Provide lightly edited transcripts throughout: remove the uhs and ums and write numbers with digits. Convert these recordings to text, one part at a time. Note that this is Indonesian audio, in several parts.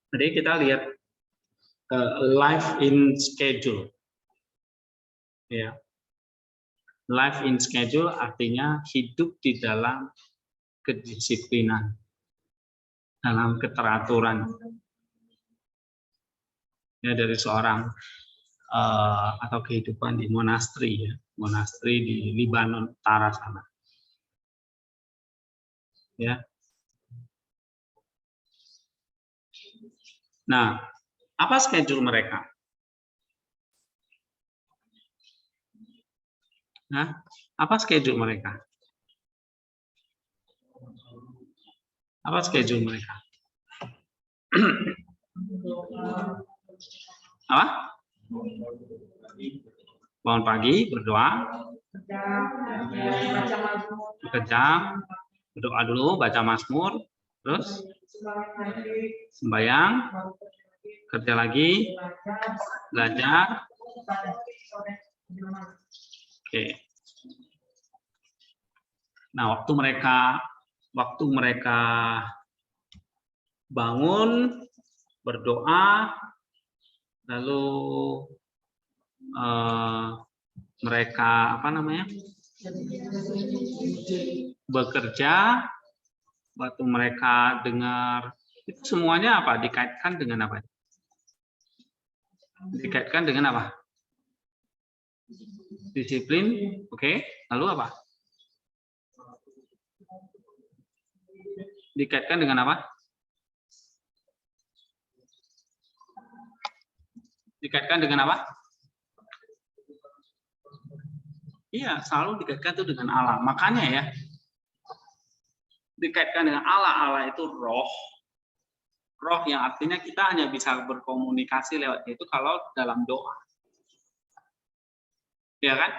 Jadi kita lihat life in schedule. Ya. Life in schedule artinya hidup di dalam kedisiplinan, dalam keteraturan. Ya, dari seorang atau kehidupan di monasteri, ya, monasteri di Libanon Utara sana. Ya. Nah, apa schedule mereka? Nah, apa schedule mereka? Apa schedule mereka? Apa? Bangun pagi, berdoa, bekerja, berdoa dulu, baca Mazmur, terus sembahyang, kerja lagi, belajar. Oke. Nah, waktu mereka bangun, berdoa, lalu mereka bekerja, waktu mereka dengar, itu semuanya apa? Dikaitkan dengan apa? Dikaitkan dengan apa? Disiplin, oke. Lalu apa? Dikaitkan dengan apa? Dikaitkan dengan apa? Iya, selalu dikaitkan itu dengan Allah. Makanya ya, dikaitkan dengan Allah. Allah itu roh. Roh yang artinya kita hanya bisa berkomunikasi lewat itu kalau dalam doa. Ya kan?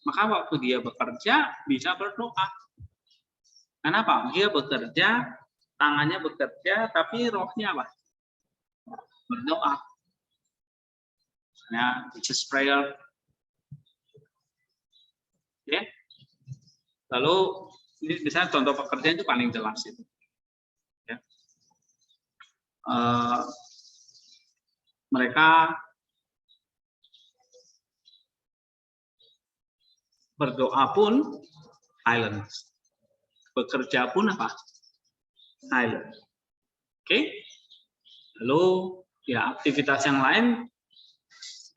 Maka waktu dia bekerja, bisa berdoa. Kenapa? Dia bekerja, tangannya bekerja, tapi rohnya apa? Berdoa. Misalnya, Jesus prayer. Oke? Lalu, ini misalnya contoh pekerjaan itu paling jelas itu. Ya. Mereka berdoa pun silent. Bekerja pun apa? Silent. Oke? Lalu ya aktivitas yang lain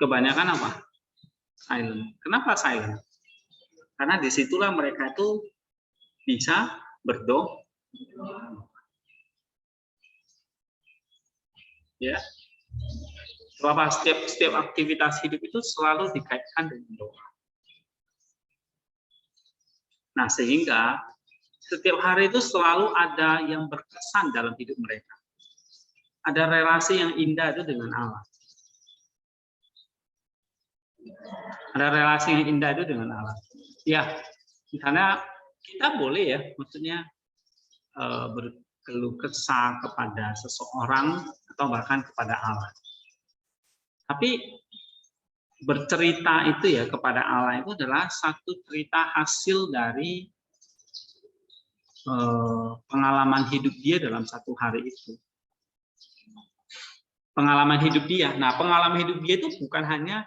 kebanyakan apa? Silent. Kenapa silent? Karena disitulah mereka itu bisa berdoa. Ya. Bahwa setiap aktivitas hidup itu selalu dikaitkan dengan doa. Nah, sehingga setiap hari itu selalu ada yang berkesan dalam hidup mereka. Ada relasi yang indah itu dengan Allah. Ada relasi yang indah itu dengan Allah. Ya, misalnya kita boleh ya, maksudnya berkeluh kesah kepada seseorang atau bahkan kepada Allah. Tapi bercerita itu ya kepada Allah itu adalah satu cerita hasil dari pengalaman hidup dia dalam satu hari itu. Pengalaman hidup dia. Nah, pengalaman hidup dia itu bukan hanya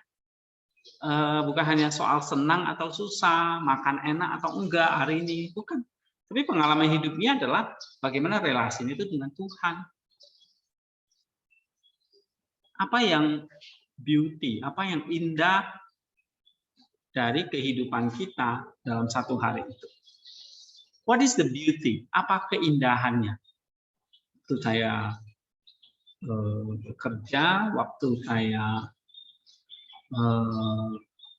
soal senang atau susah, makan enak atau enggak hari ini, bukan. Tapi pengalaman hidupnya adalah bagaimana relasinya itu dengan Tuhan. Apa yang beauty, apa yang indah dari kehidupan kita dalam satu hari itu. What is the beauty? Apa keindahannya? Waktu saya bekerja, waktu saya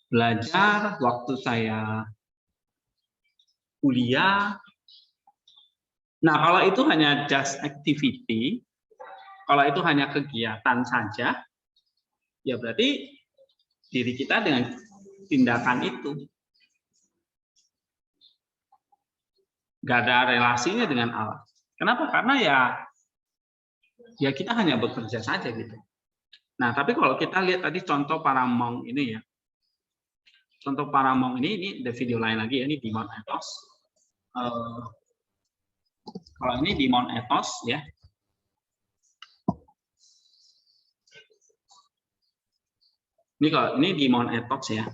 belajar, waktu saya kuliah. Nah, kalau itu hanya just activity, kalau itu hanya kegiatan saja, ya berarti diri kita dengan tindakan itu nggak ada relasinya dengan Allah. Kenapa? Karena ya kita hanya bekerja saja gitu. Nah, tapi kalau kita lihat tadi contoh para monk ini ya, contoh para monk ini ada video lain lagi ya, ini di Mount Athos. Kalau ini di Mount Athos ya, Ini kalau ini di Mount Etox ya.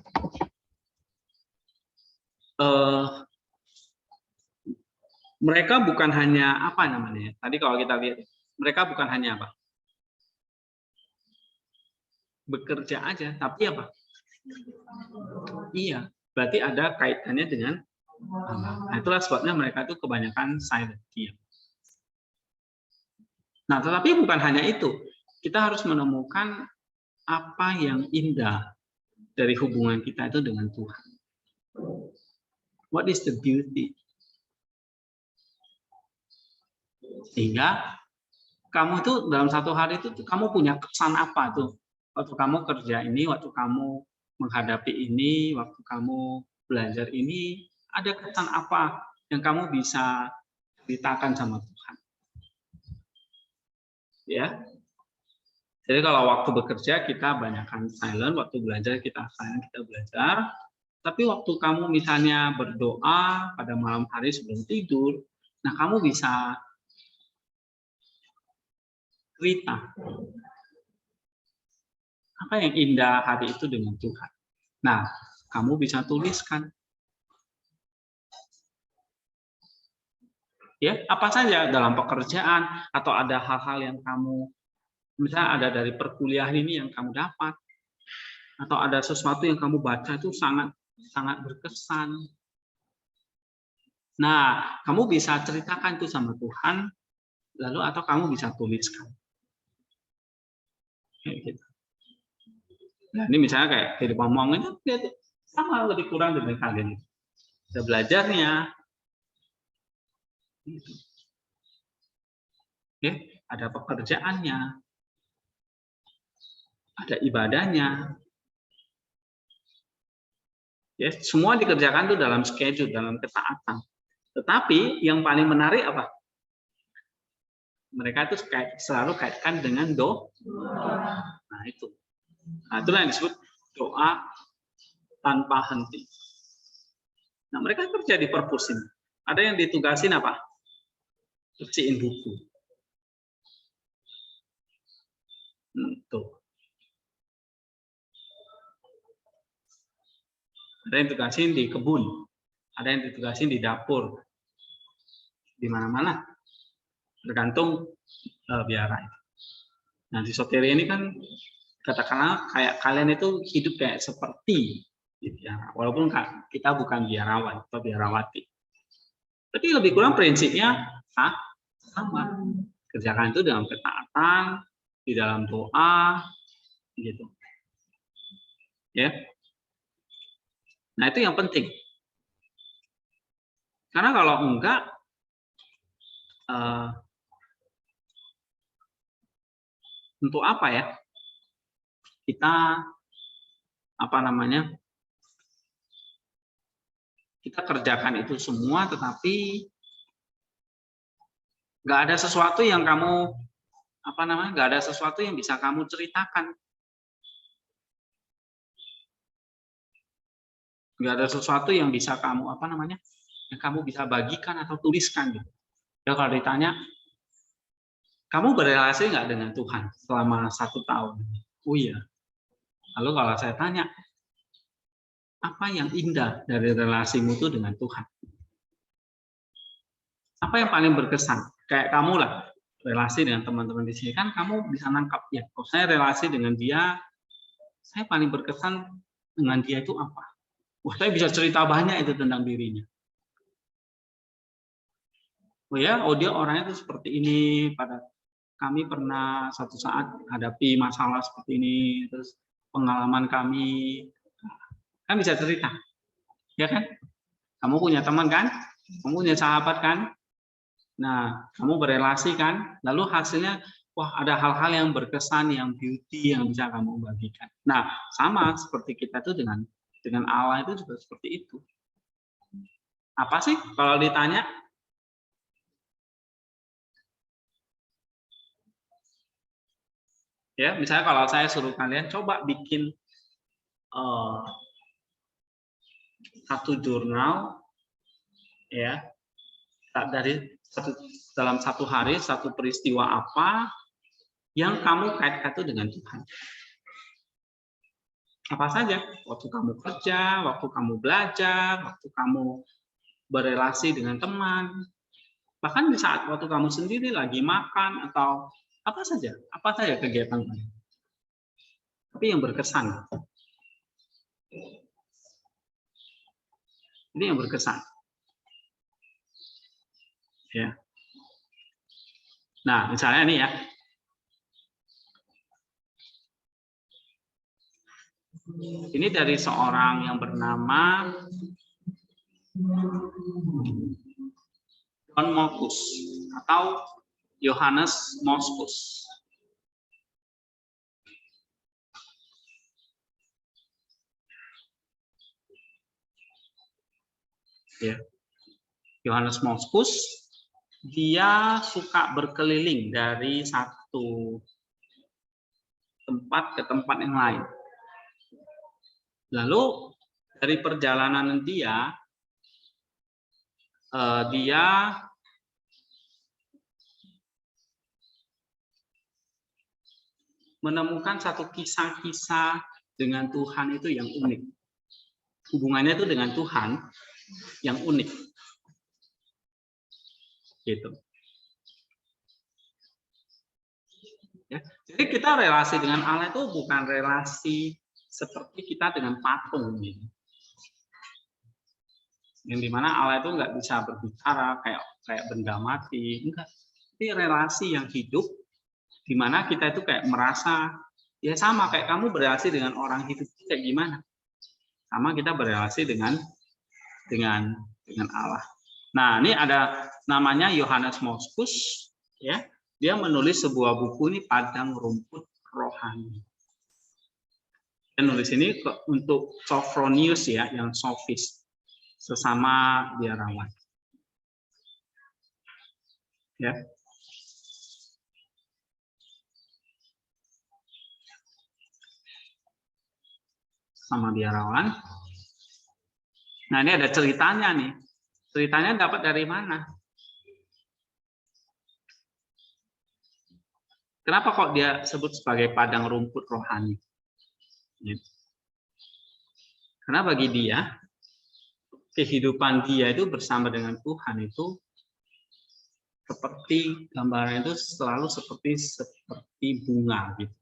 Mereka bukan hanya apa namanya? Tadi kalau kita lihat, mereka bukan hanya apa? Bekerja aja, tapi apa? Iya, berarti ada kaitannya dengan Allah. Nah, itulah sebabnya mereka itu kebanyakan silent, diam. Nah, tetapi bukan hanya itu. Kita harus menemukan apa yang indah dari hubungan kita itu dengan Tuhan. What is the beauty? Sehingga kamu itu dalam satu hari itu kamu punya kesan apa tuh? Waktu kamu kerja ini, waktu kamu menghadapi ini, waktu kamu belajar ini, ada kesan apa yang kamu bisa ceritakan sama Tuhan? Ya. Jadi kalau waktu bekerja kita banyakkan silent, waktu belajar kita silent, kita belajar. Tapi waktu kamu misalnya berdoa pada malam hari sebelum tidur, nah kamu bisa cerita apa yang indah hari itu dengan Tuhan. Nah, kamu bisa tuliskan. Ya, apa saja dalam pekerjaan atau ada hal-hal yang kamu misalnya ada dari perkuliahan ini yang kamu dapat atau ada sesuatu yang kamu baca itu sangat berkesan. Nah, kamu bisa ceritakan itu sama Tuhan, lalu atau kamu bisa tuliskan. Kayak gitu. Nah, ini misalnya kayak kehidupan ngomongnya sama lebih kurang dengan kalian. Ada belajarnya. Gitu. Ya, ada pekerjaannya. Ada ibadahnya. Ya, semua dikerjakan itu dalam schedule, dalam ketaatan. Tetapi yang paling menarik apa? Mereka itu selalu kaitkan dengan doa. Nah, itu. Nah, itulah yang disebut doa tanpa henti. Nah, mereka kerja di perpus ini. Ada yang ditugasin apa? Bersihin buku. Tuh. Ada yang ditugasin di kebun. Ada yang ditugasin di dapur. Di mana-mana. Tergantung biara. Nah, di Soteria ini kan katakanlah kayak kalian itu hidup kayak seperti di biara. Walaupun kita bukan biarawan atau biarawati. Tapi lebih kurang prinsipnya sama. Kerjakan itu dalam ketaatan, di dalam doa, gitu. Ya. Nah, itu yang penting. Karena kalau enggak, untuk apa ya? Kita apa namanya? Kita kerjakan itu semua, tetapi nggak ada sesuatu yang kamu apa namanya? Nggak ada sesuatu yang bisa kamu ceritakan. Nggak ada sesuatu yang bisa kamu apa namanya? Yang kamu bisa bagikan atau tuliskan. Gitu. Ya kalau ditanya, kamu berrelasi nggak dengan Tuhan selama 1 tahun? Oh iya. Lalu kalau saya tanya, apa yang indah dari relasimu itu dengan Tuhan? Apa yang paling berkesan? Kayak kamu lah, relasi dengan teman-teman di sini kan kamu bisa nangkap ya. Kalau saya relasi dengan dia, saya paling berkesan dengan dia itu apa? Wah, saya bisa cerita banyak itu tentang dirinya. Oh ya, oh dia orangnya itu seperti ini. Pada kami pernah satu saat hadapi masalah seperti ini, terus pengalaman kami kan bisa cerita, ya kan? Kamu punya teman kan? Kamu punya sahabat kan? Nah, kamu berelasi kan? Lalu hasilnya, wah ada hal-hal yang berkesan, yang beauty, yang bisa kamu bagikan. Nah, sama seperti kita tuh dengan Allah itu juga seperti itu. Apa sih kalau ditanya? Ya, misalnya kalau saya suruh kalian coba bikin satu jurnal, ya, dalam satu hari satu peristiwa apa yang kamu kaitkan itu dengan Tuhan. Apa saja, waktu kamu kerja, waktu kamu belajar, waktu kamu berelasi dengan teman, bahkan di saat waktu kamu sendiri lagi makan atau apa saja kegiatan kamu. Tapi yang berkesan. Ini yang berkesan. Ya. Nah, misalnya nih ya. Ini dari seorang yang bernama John Mockus atau Johannes Mockus. Ya. Johannes Mockus, dia suka berkeliling dari satu tempat ke tempat yang lain. Lalu dari perjalanan dia menemukan satu kisah-kisah dengan Tuhan itu yang unik. Hubungannya itu dengan Tuhan yang unik. Gitu. Ya. Jadi kita relasi dengan Allah itu bukan relasi seperti kita dengan patung. Gitu. Yang dimana Allah itu nggak bisa berbicara kayak benda mati. Enggak. Tapi relasi yang hidup, dimana kita itu kayak merasa, ya sama kayak kamu berelasi dengan orang hidup kayak gimana. Sama kita berelasi dengan Allah. Nah, ini ada namanya Johannes Mockus, ya. Dia menulis sebuah buku ini Padang Rumput Rohani. Dia nulis ini untuk Sophronius ya, yang sofis, sesama biarawan. Ya. Sama biarawan. Nah, ini ada ceritanya nih. Ceritanya dapat dari mana? Kenapa kok dia sebut sebagai padang rumput rohani? Karena bagi dia, kehidupan dia itu bersama dengan Tuhan itu seperti gambaran itu selalu seperti bunga gitu.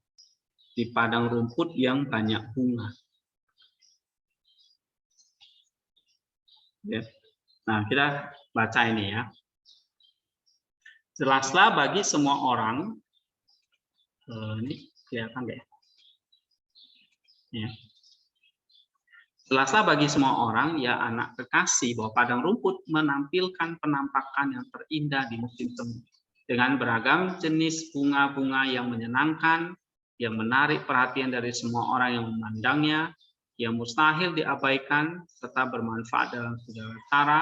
Di padang rumput yang banyak bunga. Ya. Nah, kita baca ini ya. Jelaslah bagi semua orang, ini kelihatan nggak ya? Ya. Jelaslah bagi semua orang, ya anak kekasih, bahwa padang rumput menampilkan penampakan yang terindah di musim semi. Dengan beragam jenis bunga-bunga yang menyenangkan, yang menarik perhatian dari semua orang yang memandangnya, yang mustahil diabaikan, serta bermanfaat dalam segala cara,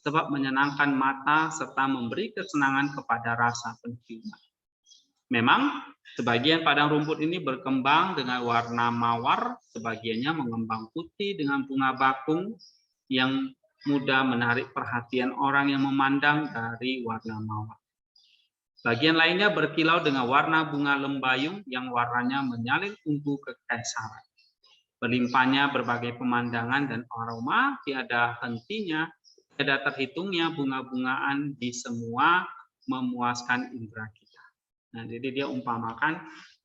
sebab menyenangkan mata, serta memberi kesenangan kepada rasa penciuman. Memang, sebagian padang rumput ini berkembang dengan warna mawar, sebagiannya mengembang putih dengan bunga bakung yang mudah menarik perhatian orang yang memandang dari warna mawar. Bagian lainnya berkilau dengan warna bunga lembayung yang warnanya menyalin ungu kekaisaran. Berlimpahnya berbagai pemandangan dan aroma, tiada hentinya, tiada terhitungnya bunga-bungaan di semua memuaskan indera kita. Nah, jadi dia umpamakan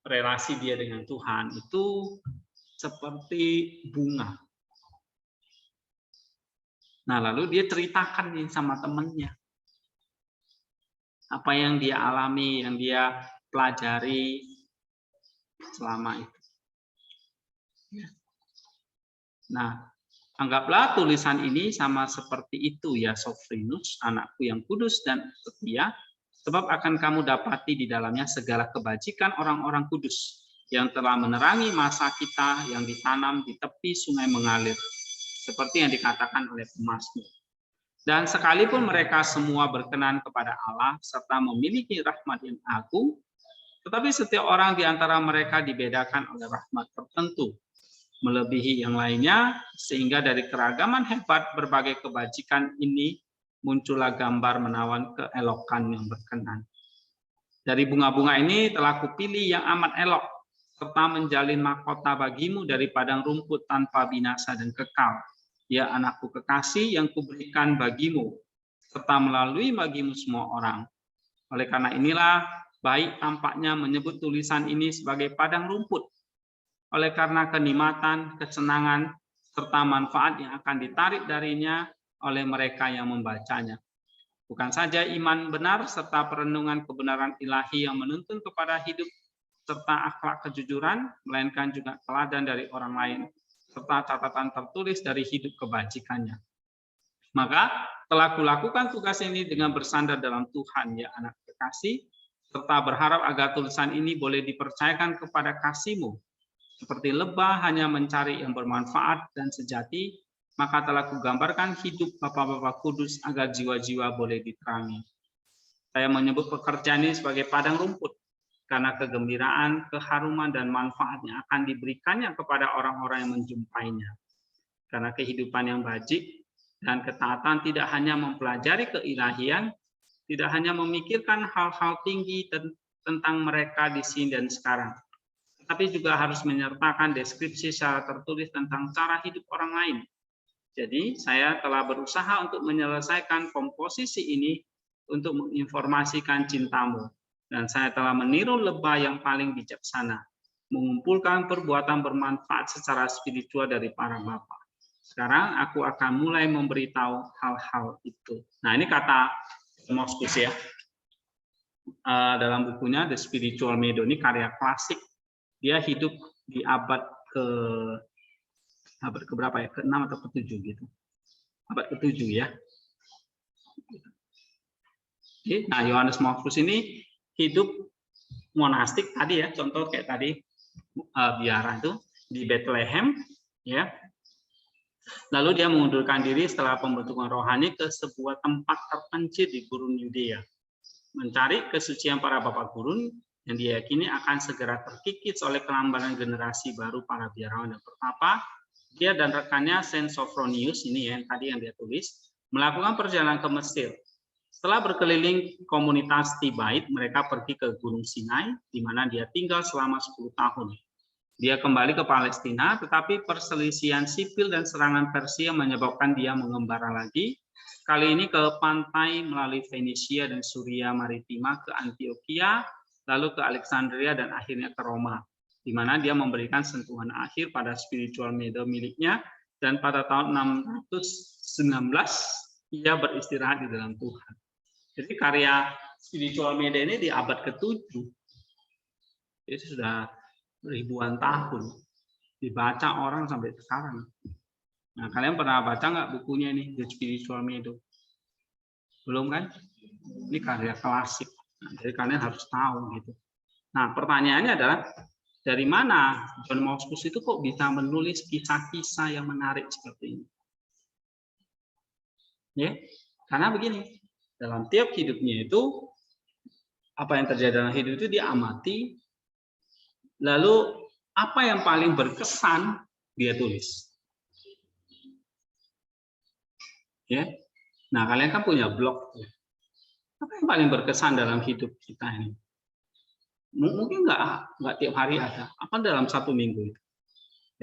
relasi dia dengan Tuhan itu seperti bunga. Nah, lalu dia ceritakan nih sama temannya. Apa yang dia alami, yang dia pelajari selama itu. Nah, anggaplah tulisan ini sama seperti itu ya Sophronius, anakku yang kudus dan setia, sebab akan kamu dapati di dalamnya segala kebajikan orang-orang kudus yang telah menerangi masa kita yang ditanam di tepi sungai mengalir, seperti yang dikatakan oleh pemazmur. Dan sekalipun mereka semua berkenan kepada Allah serta memiliki rahmat yang agung, tetapi setiap orang di antara mereka dibedakan oleh rahmat tertentu, melebihi yang lainnya, sehingga dari keragaman hebat berbagai kebajikan ini muncullah gambar menawan keelokan yang berkenan. Dari bunga-bunga ini telah kupilih yang amat elok, serta menjalin mahkota bagimu dari padang rumput tanpa binasa dan kekal. Ya anakku kekasih yang kuberikan bagimu, serta melalui bagimu semua orang. Oleh karena inilah, baik tampaknya menyebut tulisan ini sebagai padang rumput. Oleh karena kenikmatan, kesenangan, serta manfaat yang akan ditarik darinya oleh mereka yang membacanya. Bukan saja iman benar serta perenungan kebenaran ilahi yang menuntun kepada hidup serta akhlak kejujuran, melainkan juga teladan dari orang lain, serta catatan tertulis dari hidup kebajikannya. Maka telah kulakukan tugas ini dengan bersandar dalam Tuhan, ya anak kekasih, serta berharap agar tulisan ini boleh dipercayakan kepada kasihmu. Seperti lebah hanya mencari yang bermanfaat dan sejati, maka telah kugambarkan hidup Bapak-Bapak Kudus agar jiwa-jiwa boleh diterangi. Saya menyebut pekerjaan ini sebagai padang rumput, karena kegembiraan, keharuman, dan manfaat yang akan diberikannya kepada orang-orang yang menjumpainya. Karena kehidupan yang bajik dan ketaatan tidak hanya mempelajari keilahian, tidak hanya memikirkan hal-hal tinggi tentang mereka di sini dan sekarang, tetapi juga harus menyertakan deskripsi secara tertulis tentang cara hidup orang lain. Jadi, saya telah berusaha untuk menyelesaikan komposisi ini untuk menginformasikan cintamu. Dan saya telah meniru lebah yang paling bijaksana, mengumpulkan perbuatan bermanfaat secara spiritual dari para bapa. Sekarang aku akan mulai memberitahu hal-hal itu. Nah, ini kata Moskus ya. Dalam bukunya The Spiritual Meadow, ini karya klasik. Dia hidup di abad ke berapa ya? Ke-6 atau ke-7 gitu. Abad ke-7 ya. Oke, nah Yohanes Moskus ini hidup monastik tadi ya, contoh kayak tadi biara itu di Bethlehem ya. Lalu dia mengundurkan diri setelah pembentukan rohani ke sebuah tempat terpencil di gurun Yudea, mencari kesucian para bapak gurun yang diyakini akan segera terkikis oleh kelambanan generasi baru para biarawan dan pertapa. Dia dan rekannya Saint Sophronius ini ya, yang tadi yang dia tulis, melakukan perjalanan ke Mesir. Setelah berkeliling komunitas Tibait, mereka pergi ke Gunung Sinai, di mana dia tinggal selama 10 tahun. Dia kembali ke Palestina, tetapi perselisihan sipil dan serangan Persia menyebabkan dia mengembara lagi, kali ini ke pantai melalui Fenisia dan Suria Maritima ke Antioquia, lalu ke Alexandria dan akhirnya ke Roma, di mana dia memberikan sentuhan akhir pada spiritual meadow miliknya, dan pada tahun 619 ia beristirahat di dalam Tuhan. Jadi karya spiritual meadow ini di abad ke-7. Itu sudah ribuan tahun dibaca orang sampai sekarang. Nah, kalian pernah baca nggak bukunya ini, The Spiritual Meadow? Belum kan? Ini karya klasik. Nah, jadi kalian harus tahu gitu. Nah, pertanyaannya adalah dari mana John Moskus itu kok bisa menulis kisah-kisah yang menarik seperti ini? Ya, karena begini, dalam tiap hidupnya itu apa yang terjadi dalam hidup itu dia amati, lalu apa yang paling berkesan dia tulis. Ya, nah kalian kan punya blog. Apa yang paling berkesan dalam hidup kita ini? Mungkin nggak tiap hari ada, apa dalam 1 minggu itu,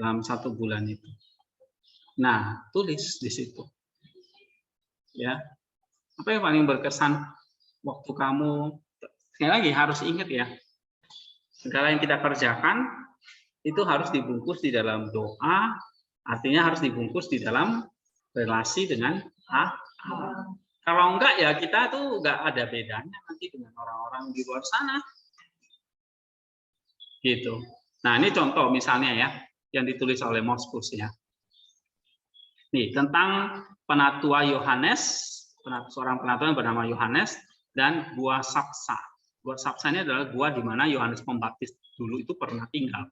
dalam 1 bulan itu. Nah, tulis di situ. Ya, apa yang paling berkesan waktu kamu? Sekali lagi harus ingat ya, segala yang kita kerjakan itu harus dibungkus di dalam doa, artinya harus dibungkus di dalam relasi dengan Allah. Kalau enggak ya kita tuh enggak ada bedanya nanti dengan orang-orang di luar sana. Gitu. Nah, ini contoh misalnya ya yang ditulis oleh Moskus ya. Nih, tentang penatua Yohanes, seorang penatua yang bernama Yohanes dan Gua Sapsa. Gua Sapsa ini adalah gua di mana Yohanes Pembaptis dulu itu pernah tinggal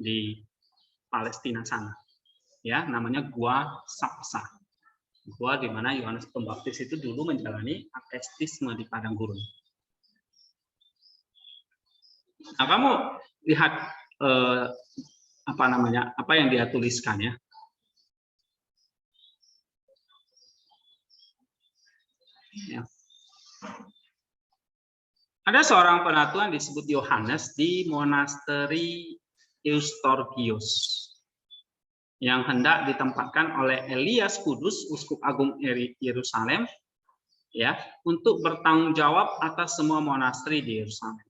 di Palestina sana. Ya, namanya Gua Sapsa. Gua di mana Yohanes Pembaptis itu dulu menjalani asketisme di padang gurun. Nah, kamu lihat apa yang dia tuliskan ya. Ya. Ada seorang penatua yang disebut Yohanes di monasteri Eustorgius yang hendak ditempatkan oleh Elias Kudus, uskup agung Yerusalem, ya, untuk bertanggung jawab atas semua monasteri di Yerusalem.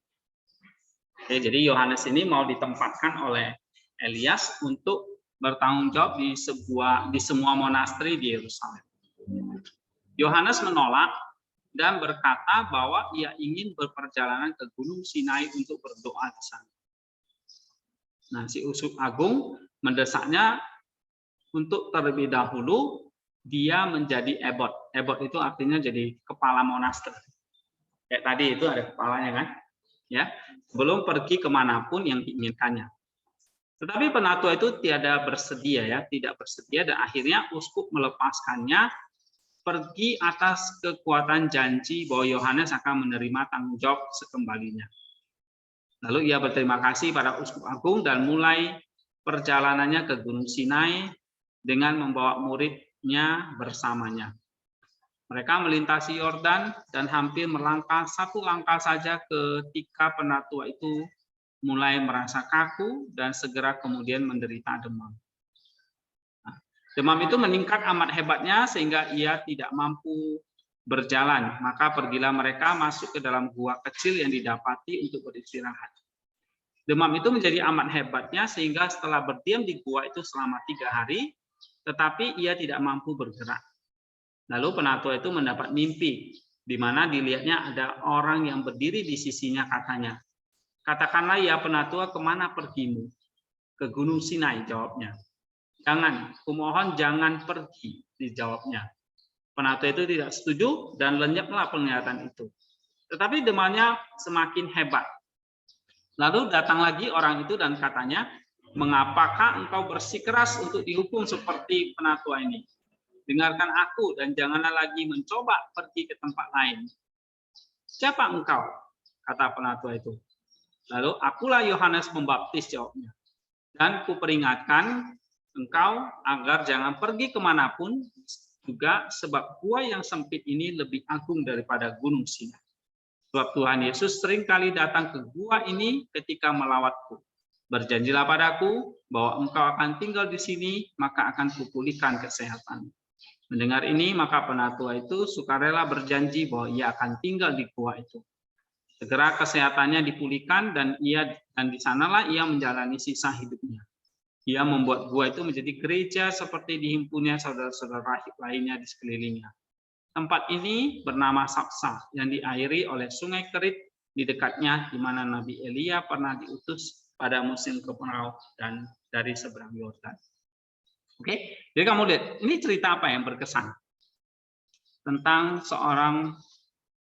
Oke, jadi Yohanes ini mau ditempatkan oleh Elias untuk bertanggung jawab di semua monasteri di Yerusalem. Yohanes menolak dan berkata bahwa ia ingin berperjalanan ke Gunung Sinai untuk berdoa di sana. Nah, si uskup agung mendesaknya untuk terlebih dahulu dia menjadi ebot. Ebot itu artinya jadi kepala monasteri. Kayak tadi itu ada kepalanya kan? Ya, belum pergi kemanapun yang diinginkannya. Tetapi penatua itu tidak bersedia, dan akhirnya uskup melepaskannya pergi atas kekuatan janji bahwa Yohanes akan menerima tanggung jawab sekembalinya. Lalu ia berterima kasih pada uskup agung dan mulai perjalanannya ke Gunung Sinai dengan membawa muridnya bersamanya. Mereka melintasi Yordan dan hampir melangkah satu langkah saja ketika penatua itu mulai merasa kaku dan segera kemudian menderita demam. Nah, demam itu meningkat amat hebatnya sehingga ia tidak mampu berjalan. Maka pergilah mereka masuk ke dalam gua kecil yang didapati untuk beristirahat. Demam itu menjadi amat hebatnya sehingga setelah berdiam di gua itu selama 3 hari, tetapi ia tidak mampu bergerak. Lalu penatua itu mendapat mimpi, di mana dilihatnya ada orang yang berdiri di sisinya, katanya, "Katakanlah ya penatua, kemana pergimu?" "Ke Gunung Sinai," jawabnya. "Jangan, kumohon jangan pergi," dijawabnya. Penatua itu tidak setuju dan lenyaplah penglihatan itu. Tetapi demamnya semakin hebat. Lalu datang lagi orang itu dan katanya, "Mengapakah engkau bersikeras untuk dihukum seperti penatua ini? Dengarkan aku dan janganlah lagi mencoba pergi ke tempat lain." "Siapa engkau?" kata penatua itu. Lalu, "Akulah Yohanes Pembaptis," jawabnya. "Dan kuperingatkan engkau agar jangan pergi kemanapun juga, sebab gua yang sempit ini lebih agung daripada Gunung Sinai. Sebab Tuhan Yesus sering kali datang ke gua ini ketika melawatku. Berjanjilah padaku bahwa engkau akan tinggal di sini, maka akan kupulihkan kesehatan." Mendengar ini, maka penatua itu sukarela berjanji bahwa ia akan tinggal di gua itu. Segera kesehatannya dipulihkan dan di sanalah ia menjalani sisa hidupnya. Ia membuat gua itu menjadi gereja seperti dihimpunnya saudara-saudara rahib lainnya di sekelilingnya. Tempat ini bernama Sapsa yang diairi oleh sungai Kerit di dekatnya, di mana Nabi Elia pernah diutus pada musim kemarau dan dari seberang Yordan. Oke, jadi kamu lihat, ini cerita apa yang berkesan? Tentang seorang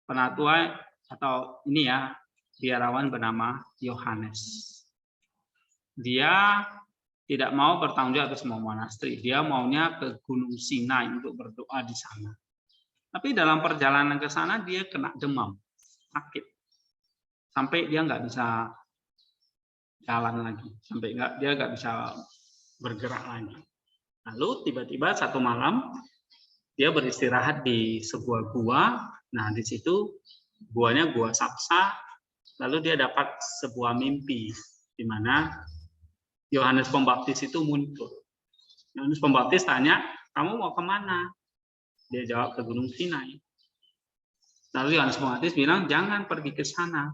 penatua atau ini ya, biarawan bernama Yohanes. Dia tidak mau bertanggung jawab atas semua monasteri. Dia maunya ke Gunung Sinai untuk berdoa di sana. Tapi dalam perjalanan ke sana dia kena demam, sakit. Sampai dia nggak bisa jalan lagi, sampai dia nggak bisa bergerak lagi. Lalu tiba-tiba satu malam dia beristirahat di sebuah gua. Nah, di situ guanya gua Sapsa. Lalu dia dapat sebuah mimpi di mana Yohanes Pembaptis itu muncul. Yohanes Pembaptis tanya, "Kamu mau kemana?" Dia jawab, "Ke Gunung Sinai." Lalu Yohanes Pembaptis bilang, "Jangan pergi ke sana."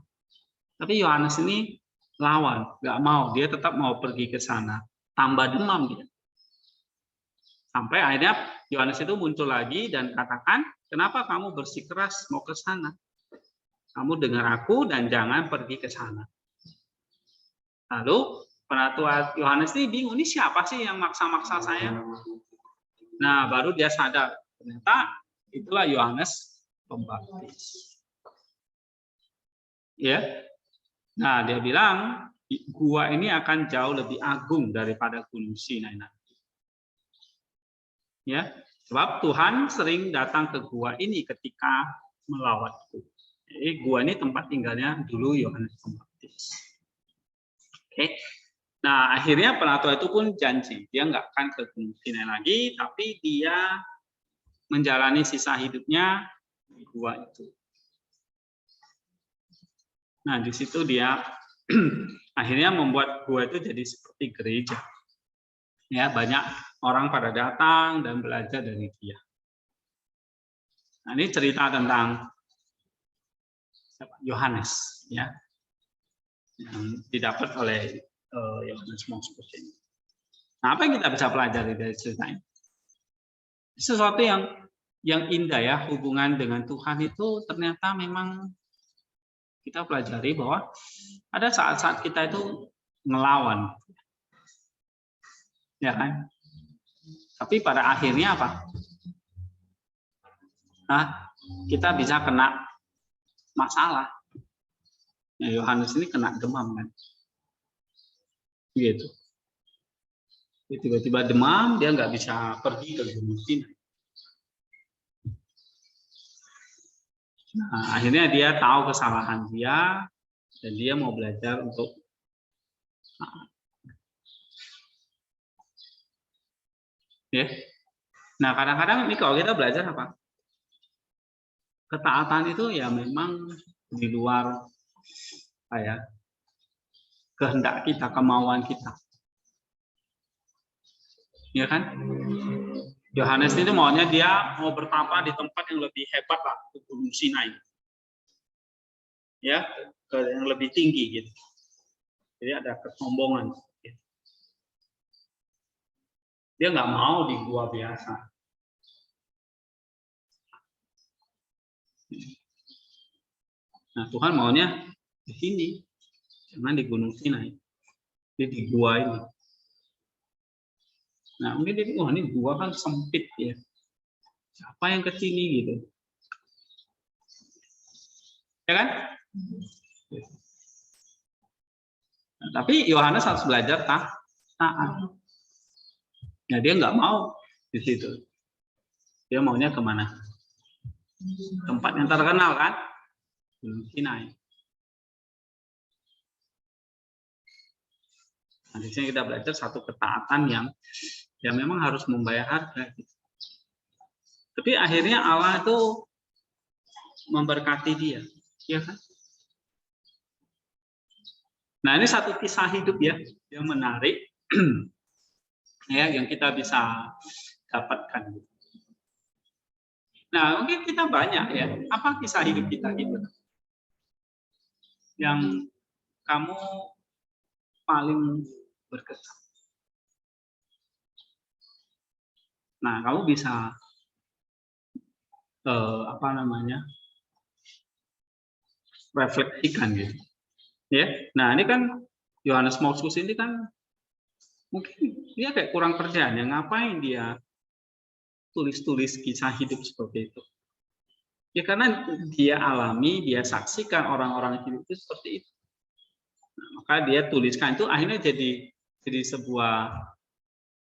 Tapi Yohanes ini lawan, nggak mau. Dia tetap mau pergi ke sana. Tambah demam dia. Sampai akhirnya Yohanes itu muncul lagi dan katakan, "Kenapa kamu bersikeras mau ke sana? Kamu dengar aku dan jangan pergi ke sana." Lalu penatua Yohanes ini bingung, ini siapa sih yang maksa-maksa saya? Nah, baru dia sadar, ternyata itulah Yohanes Pembaptis. Ya. Nah, dia bilang, gua ini akan jauh lebih agung daripada Gunung Sinai. Ya, sebab Tuhan sering datang ke gua ini ketika melawatku. Jadi gua ini tempat tinggalnya dulu Yohanes Pembaptis. Oke. Nah, akhirnya penatua itu pun janji, dia nggak akan ke Gunung Sinai lagi, tapi dia menjalani sisa hidupnya di gua itu. Nah, di situ dia akhirnya membuat gua itu jadi seperti gereja. Ya, banyak orang pada datang dan belajar dari dia. Nah, ini cerita tentang Yohanes, ya, yang didapat oleh Yohanes Markus ini. Nah, apa yang kita bisa pelajari dari cerita ini? Sesuatu yang indah ya, hubungan dengan Tuhan itu ternyata memang kita pelajari bahwa ada saat-saat kita itu ngelawan, ya kan? Tapi pada akhirnya apa? Nah, kita bisa kena masalah. Ya, Yohanes ini kena demam kan? Gitu. Tiba-tiba demam, dia nggak bisa pergi ke Gunung Sinai. Nah, akhirnya dia tahu kesalahan dia dan dia mau belajar untuk ya. Nah, kadang-kadang ini kalau kita belajar apa? Ketaatan itu ya memang di luar kehendak kita, kemauan kita. Ya kan? Yohanes itu maunya dia mau bertapa di tempat yang lebih hebat lah, ke Gunung Sinai. Ya, ke yang lebih tinggi gitu. Jadi ada kesombongan. Dia nggak mau di gua biasa. Nah, Tuhan maunya di sini, jangan di Gunung Sinai, di gua ini. Nah, mungkin dia bilang, ini gua kan sempit ya. Siapa yang ke sini gitu? Ya kan? Nah, tapi Yohanes harus belajar taat. Nah, dia nggak mau di situ. Dia maunya kemana? Tempat yang terkenal kan? Gunung Sinai. Nah, di sini kita belajar satu ketaatan yang memang harus membayar harga. Tapi akhirnya Allah itu memberkati dia, ya kan? Nah, ini satu kisah hidup ya yang menarik, ya, yang kita bisa dapatkan. Nah, mungkin kita banyak ya. Apa kisah hidup kita gitu? Yang kamu paling berkesan. Nah, kamu bisa refleksikan gitu. Ya. Nah, ini kan Yohanes Markus ini kan mungkin dia kayak kurang kerjaan ya, ngapain dia tulis-tulis kisah hidup seperti itu. Ya karena dia alami, dia saksikan orang-orang hidup itu seperti itu. Nah, maka dia tuliskan itu akhirnya jadi sebuah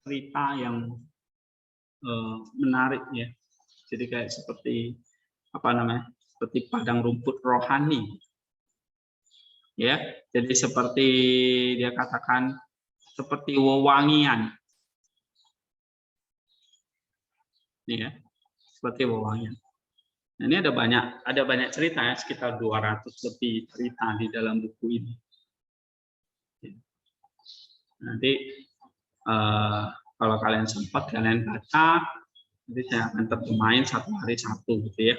cerita yang menarik ya. Jadi kayak seperti seperti padang rumput rohani. Ya, jadi seperti dia katakan seperti wewangian. Ya, seperti wewangian. Nah, ini ada banyak cerita ya, sekitar 200 lebih cerita di dalam buku ini. Nanti kalau kalian sempat kalian baca, nanti saya akan terjemahin satu hari satu gitu ya.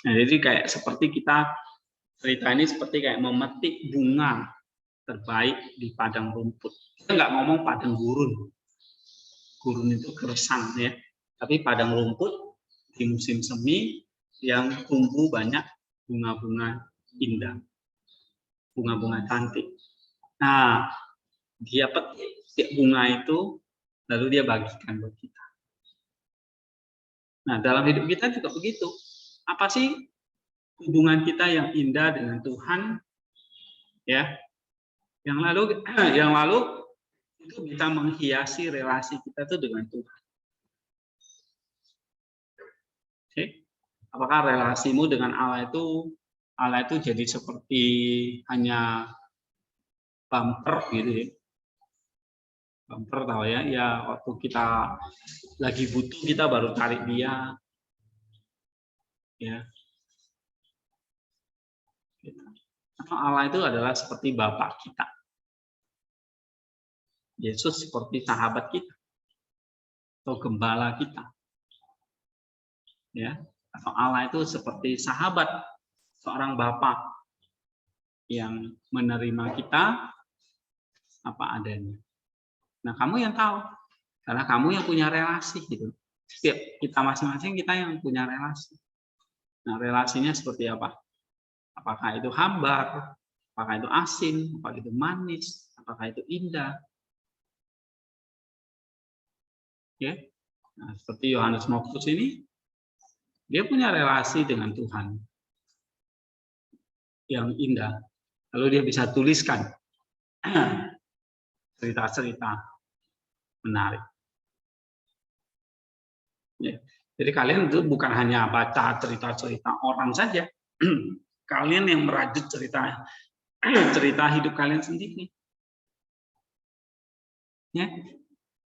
Nah, jadi kayak seperti cerita ini seperti kayak memetik bunga terbaik di padang rumput. Kita nggak ngomong padang gurun. Gurun itu gersang ya. Tapi padang rumput di musim semi yang tumbuh banyak bunga-bunga indah. Bunga-bunga cantik. Nah, dia petik bunga itu, lalu dia bagikan buat kita. Nah, dalam hidup kita juga begitu. Apa sih hubungan kita yang indah dengan Tuhan? Ya, yang lalu itu bisa menghiasi relasi kita itu dengan Tuhan. Oke? Apakah relasimu dengan Allah itu jadi seperti hanya bumper gitu ya? Bumper tahu ya, waktu kita lagi butuh kita baru tarik dia, ya. Atau Allah itu adalah seperti Bapak kita. Yesus seperti sahabat kita atau gembala kita. Ya, atau Allah itu seperti sahabat, seorang Bapak yang menerima kita apa adanya. Nah, kamu yang tahu, karena kamu yang punya relasi gitu. Setiap kita masing-masing kita yang punya relasi. Nah, relasinya seperti apa? Apakah itu hambar, apakah itu asin, apakah itu manis, apakah itu indah. Ya, nah, seperti Yohanes Markus ini, dia punya relasi dengan Tuhan yang indah. Lalu dia bisa tuliskan cerita-cerita menarik. Ya. Jadi kalian itu bukan hanya baca cerita-cerita orang saja, kalian yang merajut cerita hidup kalian sendiri. Ya,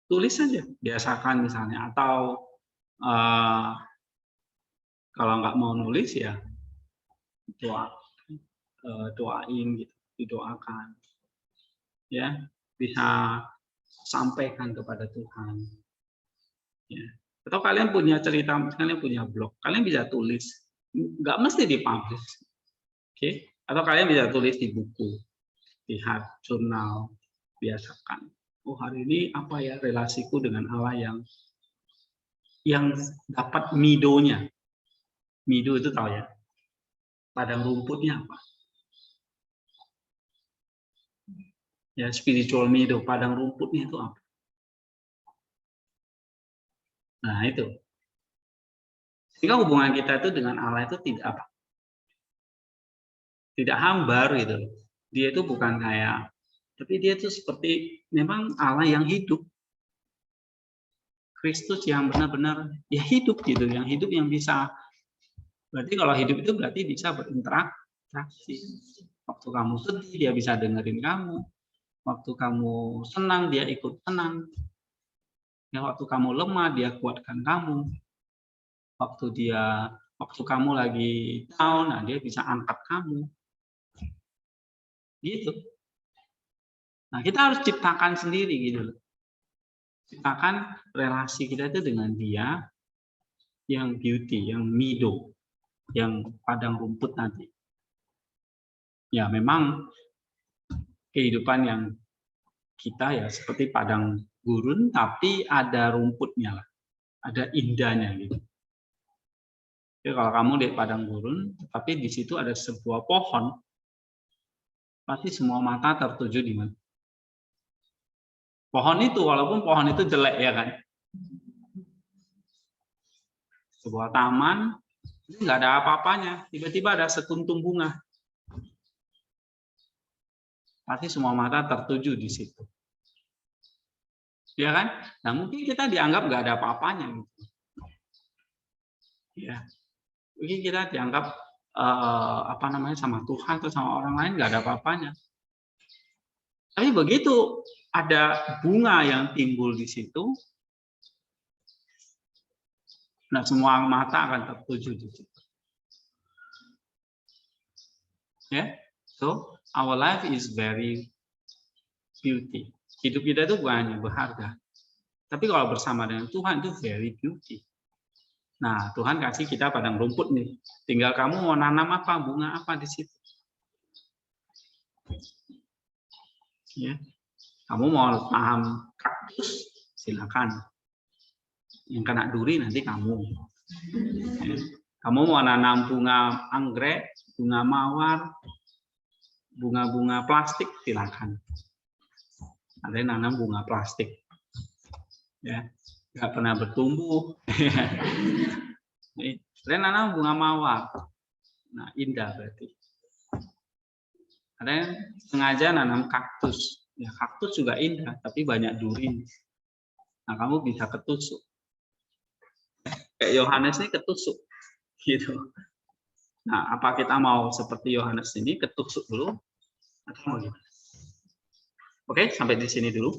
tulis saja, biasakan misalnya. Atau kalau nggak mau nulis ya doain gitu, didoakan. Ya, bisa sampaikan kepada Tuhan. Ya. Atau kalian punya cerita, kalian punya blog, kalian bisa tulis, nggak mesti dipublish. Oke? Atau kalian bisa tulis di buku, lihat jurnal, biasakan. Oh, hari ini apa ya relasiku dengan Allah yang dapat midonya. Mido itu tahu ya? Padang rumputnya apa? Ya, spiritual mido, padang rumputnya itu apa? Nah, itu. Sehingga hubungan kita itu dengan Allah itu tidak apa? Tidak hambar gitu. Dia itu bukan kayak, tapi dia itu seperti memang Allah yang hidup. Kristus yang benar-benar ya hidup gitu, yang hidup yang bisa. Berarti kalau hidup itu berarti bisa berinteraksi. Waktu kamu sedih dia bisa dengerin kamu. Waktu kamu senang dia ikut senang. Ya, waktu kamu lemah dia kuatkan kamu. Waktu kamu lagi down, nah dia bisa angkat kamu. Gitu. Nah, kita harus ciptakan sendiri gitu loh. Ciptakan relasi kita itu dengan dia yang beauty, yang mido, yang padang rumput nanti. Ya, memang kehidupan yang kita ya seperti padang gurun, tapi ada rumputnya lah, ada indahnya gitu. Jadi kalau kamu di padang gurun, tapi di situ ada sebuah pohon, pasti semua mata tertuju di mana? Pohon itu, walaupun pohon itu jelek ya kan. Sebuah taman, nggak ada apa-apanya, tiba-tiba ada sekuntum bunga. Pasti semua mata tertuju di situ. Ya kan? Nah, mungkin kita dianggap nggak ada apa-apanya gitu. Ya. Mungkin kita dianggap sama Tuhan atau sama orang lain nggak ada apa-apanya. Tapi begitu ada bunga yang timbul di situ, nah semua mata akan tertuju di situ. Ya, so our life is very beauty. Hidup kita itu bukan hanya berharga, tapi kalau bersama dengan Tuhan itu very beauty. Nah, Tuhan kasih kita padang rumput nih. Tinggal kamu mau nanam apa, bunga apa di situ. Ya. Kamu mau tanam kaktus, silakan. Yang kena duri nanti kamu. Ya. Kamu mau nanam bunga anggrek, bunga mawar, bunga-bunga plastik, silakan. Ada yang nanam bunga plastik. Ya. Nggak pernah bertumbuh. Kalian nanam bunga mawar. Nah, indah berarti. Ada yang sengaja nanam kaktus. Ya, kaktus juga indah, tapi banyak duri. Nah, kamu bisa ketusuk. Kayak Yohanes ini ketusuk. Gitu. Nah, apa kita mau seperti Yohanes ini ketusuk dulu? Atau mau gimana? Oke, sampai di sini dulu.